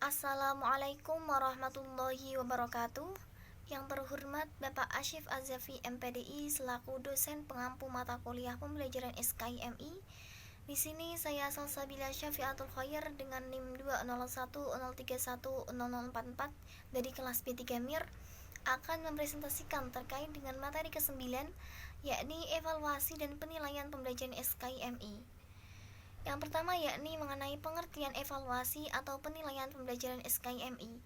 Assalamualaikum warahmatullahi wabarakatuh. Yang terhormat Bapak Asyif Azafi MPDI selaku dosen pengampu mata kuliah pembelajaran SKIMI. Di sini saya Salsabila Syafiatul Khair dengan NIM 20103100044 dari kelas B3 MIR akan mempresentasikan terkait dengan materi ke-9, yakni evaluasi dan penilaian pembelajaran SKIMI. Yang pertama yakni mengenai pengertian evaluasi atau penilaian pembelajaran SKIMI.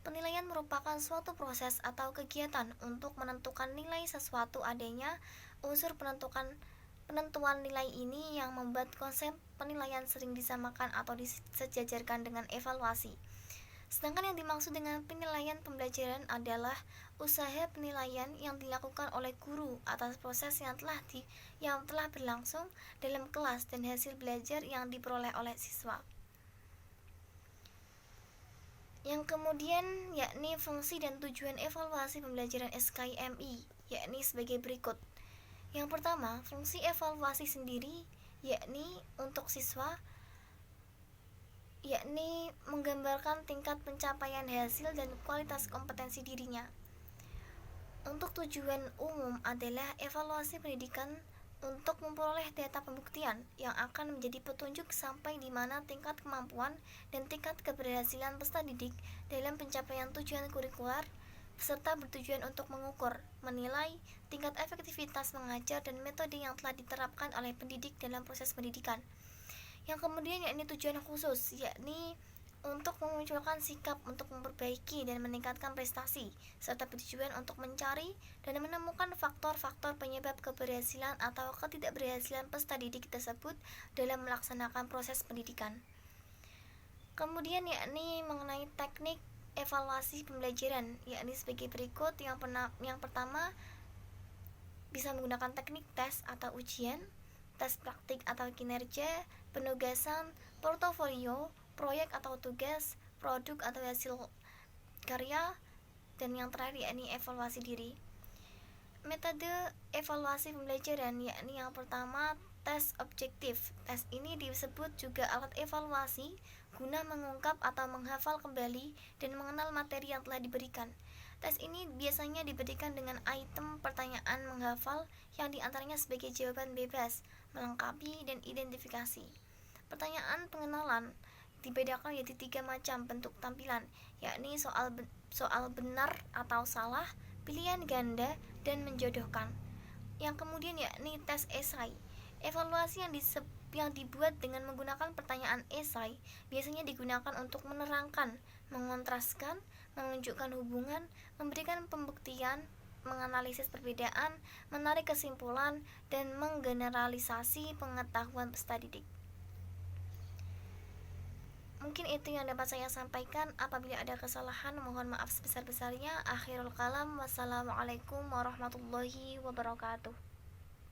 Penilaian merupakan suatu proses atau kegiatan untuk menentukan nilai sesuatu. Adanya unsur penentuan nilai ini yang membuat konsep penilaian sering disamakan atau disejajarkan dengan evaluasi. Sedangkan yang dimaksud dengan penilaian pembelajaran adalah usaha penilaian yang dilakukan oleh guru atas proses yang telah berlangsung dalam kelas dan hasil belajar yang diperoleh oleh siswa. Yang kemudian yakni fungsi dan tujuan evaluasi pembelajaran SKIMI, yakni sebagai berikut. Yang pertama, fungsi evaluasi sendiri yakni untuk siswa, yakni menggambarkan tingkat pencapaian hasil dan kualitas kompetensi dirinya. Untuk tujuan umum adalah evaluasi pendidikan untuk memperoleh data pembuktian yang akan menjadi petunjuk sampai di mana tingkat kemampuan dan tingkat keberhasilan peserta didik dalam pencapaian tujuan kurikuler, serta bertujuan untuk mengukur, menilai tingkat efektivitas mengajar dan metode yang telah diterapkan oleh pendidik dalam proses pendidikan. Yang kemudian yakni tujuan khusus, yakni untuk memunculkan sikap untuk memperbaiki dan meningkatkan prestasi, serta bertujuan untuk mencari dan menemukan faktor-faktor penyebab keberhasilan atau ketidakberhasilan peserta didik tersebut dalam melaksanakan proses pendidikan. Kemudian yakni mengenai teknik evaluasi pembelajaran, yakni sebagai berikut. Yang pertama, bisa menggunakan teknik tes atau ujian, tes praktik atau kinerja, penugasan, portofolio, proyek atau tugas, produk atau hasil karya, dan yang terakhir yakni evaluasi diri. Metode evaluasi pembelajaran yakni yang pertama, tes objektif. Tes ini disebut juga alat evaluasi guna mengungkap atau menghafal kembali dan mengenal materi yang telah diberikan. Tes ini biasanya diberikan dengan item pertanyaan menghafal yang diantaranya sebagai jawaban bebas, melengkapi, dan identifikasi. Pertanyaan pengenalan dibedakan menjadi 3 macam bentuk tampilan, yakni soal benar atau salah, pilihan ganda, dan menjodohkan. Yang kemudian yakni tes esai. Evaluasi yang dibuat dengan menggunakan pertanyaan esai biasanya digunakan untuk menerangkan, mengontraskan, menunjukkan hubungan, memberikan pembuktian, menganalisis perbedaan, menarik kesimpulan, dan menggeneralisasi pengetahuan peserta didik. Mungkin itu yang dapat saya sampaikan. Apabila ada kesalahan, mohon maaf sebesar-besarnya. Akhirul kalam, wassalamualaikum warahmatullahi wabarakatuh.